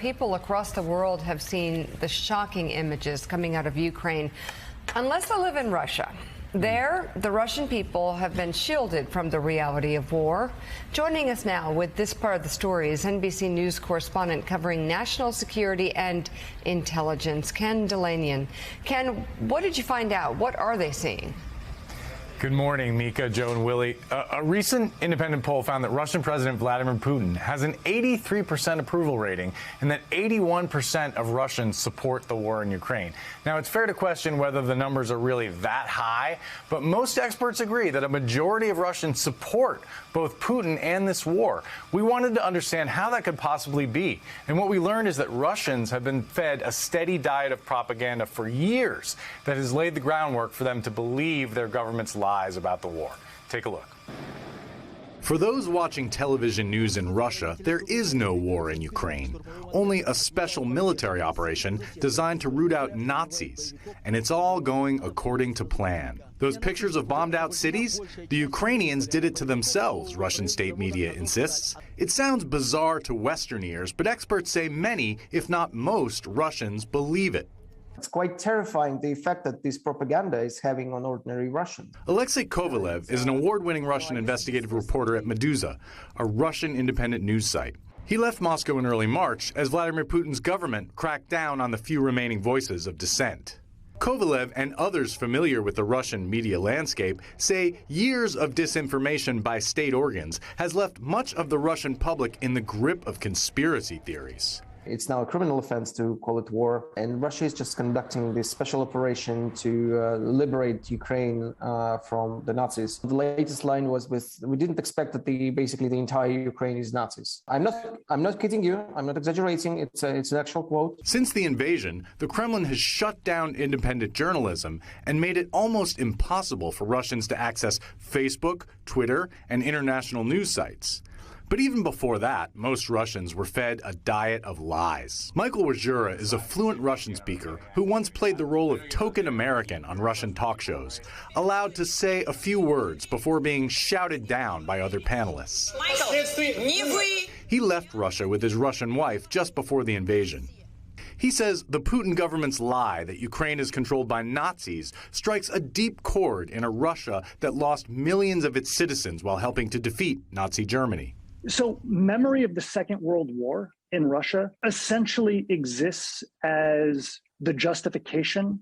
People across the world have seen the shocking images coming out of Ukraine, unless they live in Russia. There, the Russian people have been shielded from the reality of war. Joining us now with this part of the story is NBC News correspondent covering national security and intelligence, Ken Dilanian. Ken, what did you find out? What are they seeing? Good morning, Mika, Joe, and Willie. A recent independent poll found that Russian President Vladimir Putin has an 83% approval rating and that 81% of Russians support the war in Ukraine. Now, it's fair to question whether the numbers are really that high, but most experts agree that a majority of Russians support both Putin and this war. We wanted to understand how that could possibly be. And what we learned is that Russians have been fed a steady diet of propaganda for years that has laid the groundwork for them to believe their government's lies about the war. Take a look. For those watching television news in Russia, there is no war in Ukraine, only a special military operation designed to root out Nazis, and it's all going according to plan. Those pictures of bombed out cities? The Ukrainians did it to themselves, Russian state media insists. It sounds bizarre to Western ears, but experts say many, if not most, Russians believe it. It's quite terrifying, the effect that this propaganda is having on ordinary Russians. Alexei Kovalev is an award-winning Russian investigative reporter at Meduza, a Russian independent news site. He left Moscow in early March as Vladimir Putin's government cracked down on the few remaining voices of dissent. Kovalev and others familiar with the Russian media landscape say years of disinformation by state organs has left much of the Russian public in the grip of conspiracy theories. It's now a criminal offense to call it war, and Russia is just conducting this special operation to liberate Ukraine from the Nazis. The latest line was we didn't expect that basically the entire Ukraine is Nazis. I'm not kidding you. I'm not exaggerating. It's an actual quote. Since the invasion, the Kremlin has shut down independent journalism and made it almost impossible for Russians to access Facebook, Twitter, and international news sites. But even before that, most Russians were fed a diet of lies. Michael Wajura is a fluent Russian speaker who once played the role of token American on Russian talk shows, allowed to say a few words before being shouted down by other panelists. He left Russia with his Russian wife just before the invasion. He says the Putin government's lie that Ukraine is controlled by Nazis strikes a deep chord in a Russia that lost millions of its citizens while helping to defeat Nazi Germany. So memory of the Second World War in Russia essentially exists as the justification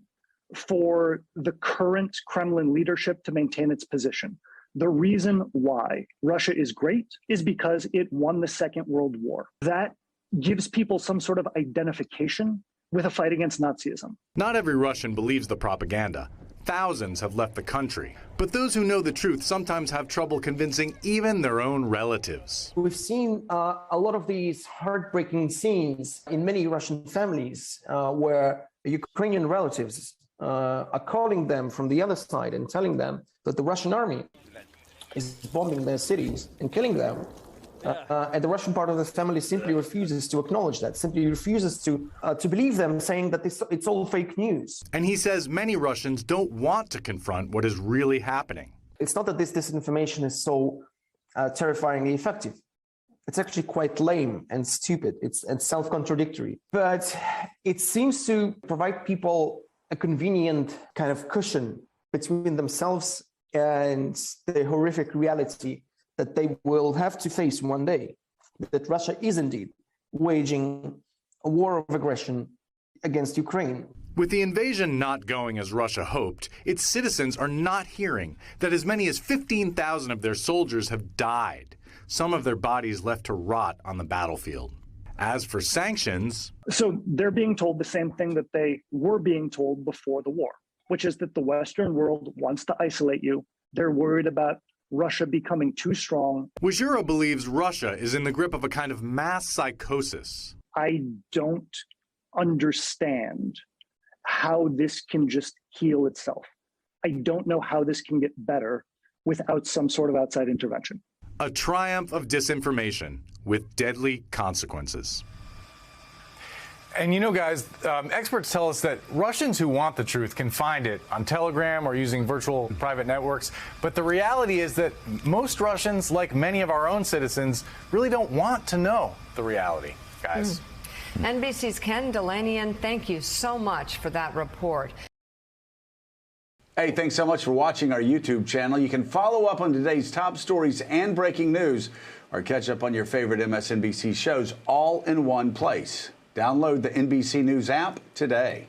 for the current Kremlin leadership to maintain its position. The reason why Russia is great is because it won the Second World War. That gives people some sort of identification with a fight against Nazism. Not every Russian believes the propaganda. Thousands have left the country. But those who know the truth sometimes have trouble convincing even their own relatives. We've seen a lot of these heartbreaking scenes in many Russian families where Ukrainian relatives are calling them from the other side and telling them that the Russian army is bombing their cities and killing them. And the Russian part of the family simply refuses to acknowledge that, simply refuses to believe them, saying that it's all fake news. And he says many Russians don't want to confront what is really happening. It's not that this disinformation is so terrifyingly effective. It's actually quite lame and stupid. It's self-contradictory. But it seems to provide people a convenient kind of cushion between themselves and the horrific reality that they will have to face one day, that Russia is indeed waging a war of aggression against Ukraine. With the invasion not going as Russia hoped, its citizens are not hearing that as many as 15,000 of their soldiers have died, some of their bodies left to rot on the battlefield. As for sanctions... So they're being told the same thing that they were being told before the war, which is that the Western world wants to isolate you. They're worried about Russia becoming too strong. Wajura believes Russia is in the grip of a kind of mass psychosis. I don't understand how this can just heal itself. I don't know how this can get better without some sort of outside intervention. A triumph of disinformation with deadly consequences. And you know, guys, experts tell us that Russians who want the truth can find it on Telegram or using virtual private networks. But the reality is that most Russians, like many of our own citizens, really don't want to know the reality, guys. NBC's Ken Delanian, thank you so much for that report. Hey, thanks so much for watching our YouTube channel. You can follow up on today's top stories and breaking news, or catch up on your favorite MSNBC shows all in one place. Download the NBC News app today.